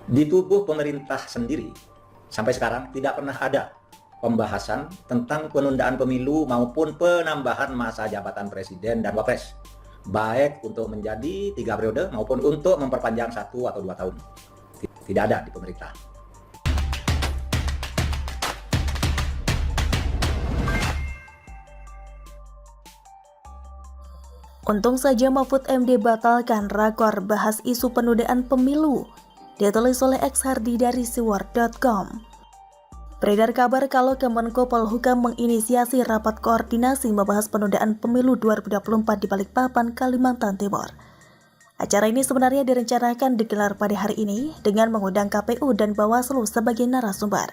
Di tubuh pemerintah sendiri, sampai sekarang tidak pernah ada pembahasan tentang penundaan pemilu maupun penambahan masa jabatan presiden dan wapres, baik untuk menjadi 3 periode maupun untuk memperpanjang 1 atau 2 tahun. Tidak ada di pemerintah. Untung saja Mahfud MD batalkan rakor bahas isu penundaan pemilu, ditulis oleh X Hardi dari siwar.com. Beredar kabar kalau Kemenko Polhukam menginisiasi rapat koordinasi membahas penundaan pemilu 2024 di Balikpapan, Kalimantan Timur. Acara ini sebenarnya direncanakan digelar pada hari ini dengan mengundang KPU dan Bawaslu sebagai narasumber.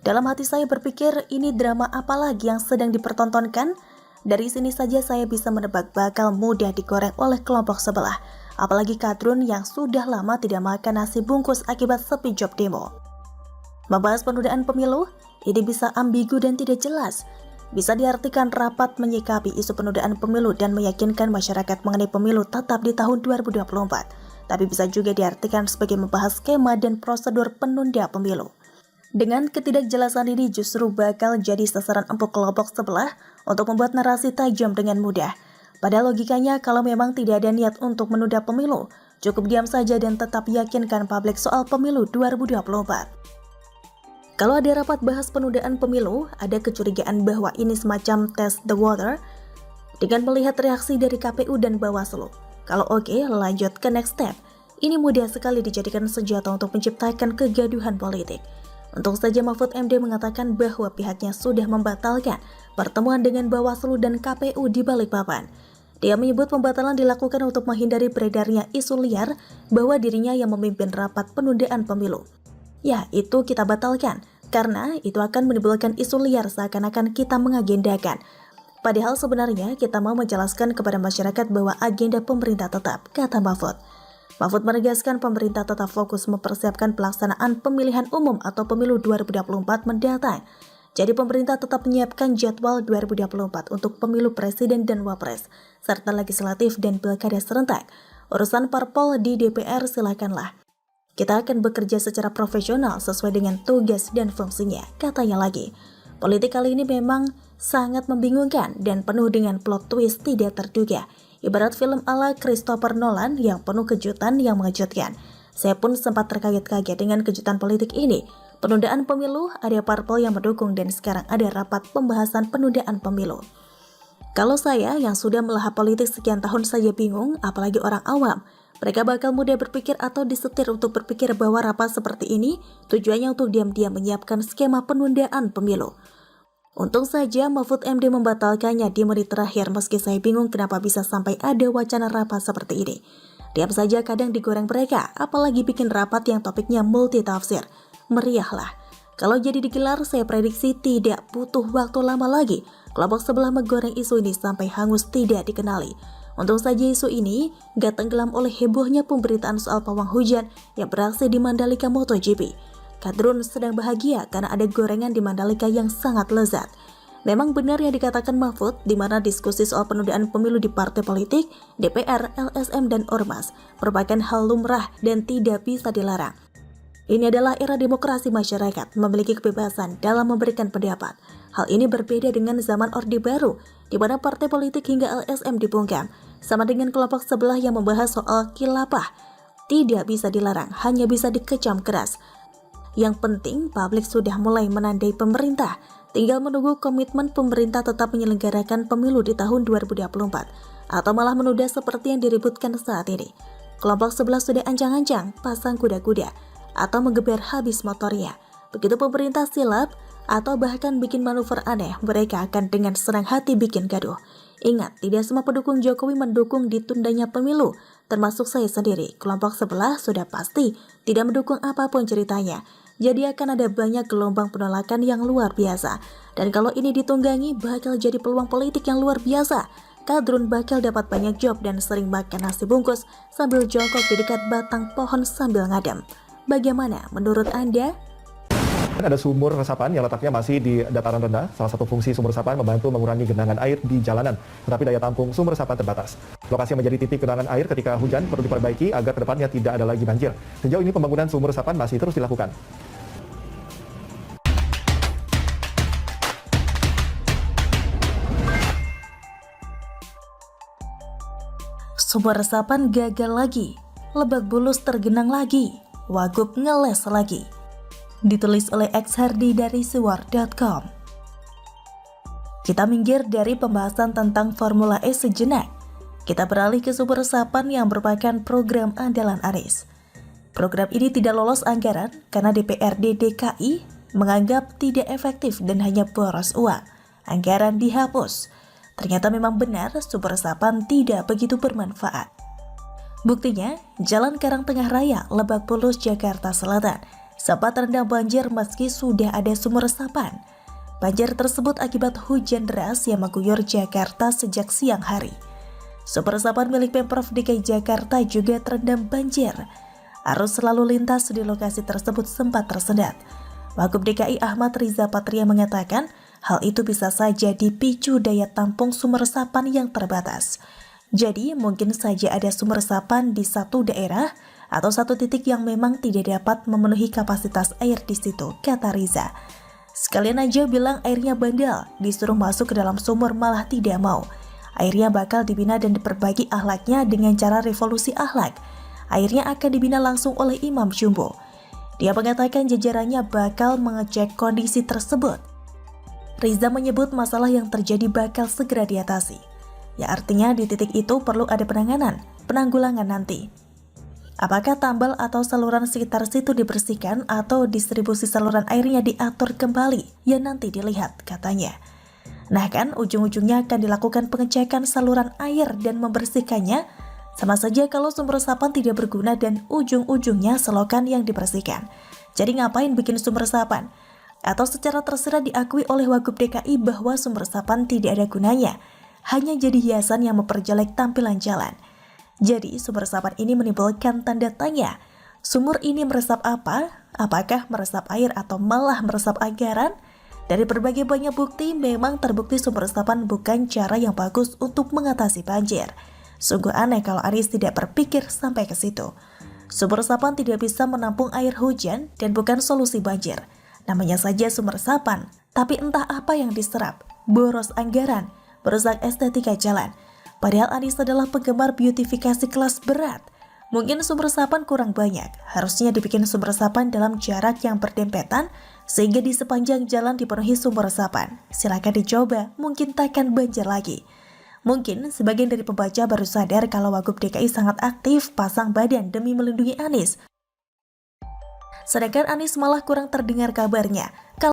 Dalam hati saya berpikir, ini drama apa lagi yang sedang dipertontonkan? Dari sini saja saya bisa menebak bakal mudah digoreng oleh kelompok sebelah, apalagi kadrun yang sudah lama tidak makan nasi bungkus akibat sepi job demo. Membahas penundaan pemilu, ini bisa ambigu dan tidak jelas. Bisa diartikan rapat menyikapi isu penundaan pemilu dan meyakinkan masyarakat mengenai pemilu tetap di tahun 2024. Tapi bisa juga diartikan sebagai membahas skema dan prosedur penunda pemilu. Dengan ketidakjelasan ini justru bakal jadi sasaran empuk kelompok sebelah untuk membuat narasi tajam dengan mudah. Padahal logikanya kalau memang tidak ada niat untuk menunda pemilu, cukup diam saja dan tetap yakinkan publik soal pemilu 2024. Kalau ada rapat bahas penundaan pemilu, ada kecurigaan bahwa ini semacam test the water dengan melihat reaksi dari KPU dan Bawaslu. Kalau oke, lanjut ke next step. Ini mudah sekali dijadikan senjata untuk menciptakan kegaduhan politik. Untung saja Mahfud MD mengatakan bahwa pihaknya sudah membatalkan pertemuan dengan Bawaslu dan KPU di Balikpapan. Dia menyebut pembatalan dilakukan untuk menghindari beredarnya isu liar bahwa dirinya yang memimpin rapat penundaan pemilu. Ya, itu kita batalkan, karena itu akan menimbulkan isu liar seakan-akan kita mengagendakan. Padahal sebenarnya kita mau menjelaskan kepada masyarakat bahwa agenda pemerintah tetap, kata Mahfud. Mahfud menegaskan pemerintah tetap fokus mempersiapkan pelaksanaan pemilihan umum atau pemilu 2024 mendatang. Jadi pemerintah tetap menyiapkan jadwal 2024 untuk pemilu presiden dan wapres, serta legislatif dan pilkada serentak. Urusan parpol di DPR silakanlah. Kita akan bekerja secara profesional sesuai dengan tugas dan fungsinya, katanya lagi. Politik kali ini memang sangat membingungkan dan penuh dengan plot twist tidak terduga. Ibarat film ala Christopher Nolan yang penuh kejutan yang mengejutkan. Saya pun sempat terkaget-kaget dengan kejutan politik ini. Penundaan pemilu, ada parpol yang mendukung dan sekarang ada rapat pembahasan penundaan pemilu. Kalau saya yang sudah melahap politik sekian tahun saja bingung, apalagi orang awam. Mereka bakal mudah berpikir atau disetir untuk berpikir bahwa rapat seperti ini tujuannya untuk diam-diam menyiapkan skema penundaan pemilu. Untung saja Mahfud MD membatalkannya di menit terakhir meski saya bingung kenapa bisa sampai ada wacana rapat seperti ini. Diam saja kadang digoreng mereka, apalagi bikin rapat yang topiknya multi tafsir. Meriahlah. Kalau jadi digelar, saya prediksi tidak butuh waktu lama lagi. Kelompok sebelah menggoreng isu ini sampai hangus tidak dikenali. Untung saja isu ini gak tenggelam oleh hebohnya pemberitaan soal pawang hujan yang beraksi di Mandalika MotoGP. Kadrun sedang bahagia karena ada gorengan di Mandalika yang sangat lezat. Memang benar yang dikatakan Mahfud, di mana diskusi soal penundaan pemilu di partai politik, DPR, LSM, dan Ormas merupakan hal lumrah dan tidak bisa dilarang. Ini adalah era demokrasi masyarakat, memiliki kebebasan dalam memberikan pendapat. Hal ini berbeda dengan zaman Orde Baru, di mana partai politik hingga LSM dibungkam, sama dengan kelompok sebelah yang membahas soal khilafah. Tidak bisa dilarang, hanya bisa dikecam keras. Yang penting, publik sudah mulai menandai pemerintah. Tinggal menunggu komitmen pemerintah tetap menyelenggarakan pemilu di tahun 2024, atau malah menunda seperti yang diributkan saat ini. Kelompok sebelah sudah ancang-ancang, pasang kuda-kuda, atau menggeber habis motornya. Begitu pemerintah silap, atau bahkan bikin manuver aneh, mereka akan dengan senang hati bikin gaduh. Ingat, tidak semua pendukung Jokowi mendukung ditundanya pemilu, termasuk saya sendiri. Kelompok sebelah sudah pasti tidak mendukung apapun ceritanya. Jadi akan ada banyak gelombang penolakan yang luar biasa. Dan kalau ini ditunggangi, bakal jadi peluang politik yang luar biasa. Kadrun bakal dapat banyak job dan sering makan nasi bungkus sambil jongkok di dekat batang pohon sambil ngadem. Bagaimana menurut Anda? Ada sumur resapan yang letaknya masih di dataran rendah. Salah satu fungsi sumur resapan membantu mengurangi genangan air di jalanan, tetapi daya tampung sumur resapan terbatas. Lokasi yang menjadi titik genangan air ketika hujan perlu diperbaiki agar kedepannya tidak ada lagi banjir. Sejauh ini pembangunan sumur resapan masih terus dilakukan. Sumur resapan gagal lagi, Lebak Bulus tergenang lagi, Wagub ngeles lagi. Ditulis oleh X Hardi dari Siwar.com. Kita minggir dari pembahasan tentang Formula E sejenak. Kita beralih ke sumur resapan yang merupakan program andalan Anies. Program ini tidak lolos anggaran karena DPRD DKI menganggap tidak efektif dan hanya boros uang. Anggaran dihapus. Ternyata memang benar sumur resapan tidak begitu bermanfaat. Buktinya, Jalan Karangtengah Raya, Lebak Bulus, Jakarta Selatan sempat terendam banjir meski sudah ada sumur resapan. Banjir tersebut akibat hujan deras yang mengguyur Jakarta sejak siang hari. Sumur resapan milik Pemprov DKI Jakarta juga terendam banjir. Arus lalu lintas di lokasi tersebut sempat tersendat. Wagub DKI Ahmad Riza Patria mengatakan hal itu bisa saja dipicu daya tampung sumur resapan yang terbatas. Jadi mungkin saja ada sumur resapan di satu daerah atau satu titik yang memang tidak dapat memenuhi kapasitas air di situ, kata Riza. Sekalian aja bilang airnya bandel, disuruh masuk ke dalam sumur malah tidak mau. Airnya bakal dibina dan diperbaiki akhlaknya dengan cara revolusi akhlak. Airnya akan dibina langsung oleh Imam Jumbo. Dia mengatakan jajarannya bakal mengecek kondisi tersebut. Riza menyebut masalah yang terjadi bakal segera diatasi. Ya artinya di titik itu perlu ada penanggulangan nanti. Apakah tambal atau saluran sekitar situ dibersihkan atau distribusi saluran airnya diatur kembali? Ya nanti dilihat, katanya. Nah kan ujung-ujungnya akan dilakukan pengecekan saluran air dan membersihkannya. Sama saja kalau sumber resapan tidak berguna dan ujung-ujungnya selokan yang dibersihkan. Jadi ngapain bikin sumber resapan? Atau secara tersirat diakui oleh Wagub DKI bahwa sumber resapan tidak ada gunanya. Hanya jadi hiasan yang memperjelek tampilan jalan. Jadi sumber resapan ini menimbulkan tanda tanya. Sumur ini meresap apa? Apakah meresap air atau malah meresap anggaran? Dari berbagai banyak bukti memang terbukti sumber resapan bukan cara yang bagus untuk mengatasi banjir. Sungguh aneh kalau Anies tidak berpikir sampai ke situ. Sumber resapan tidak bisa menampung air hujan dan bukan solusi banjir. Namanya saja sumber resapan, tapi entah apa yang diserap, boros anggaran, merusak estetika jalan. Padahal Anies adalah penggemar beautifikasi kelas berat. Mungkin sumber resapan kurang banyak, harusnya dibikin sumber resapan dalam jarak yang berdempetan, sehingga di sepanjang jalan dipenuhi sumber resapan. Silakan dicoba, mungkin takkan banjir lagi. Mungkin sebagian dari pembaca baru sadar kalau Wagub DKI sangat aktif pasang badan demi melindungi Anies. Sedangkan Anies malah kurang terdengar kabarnya.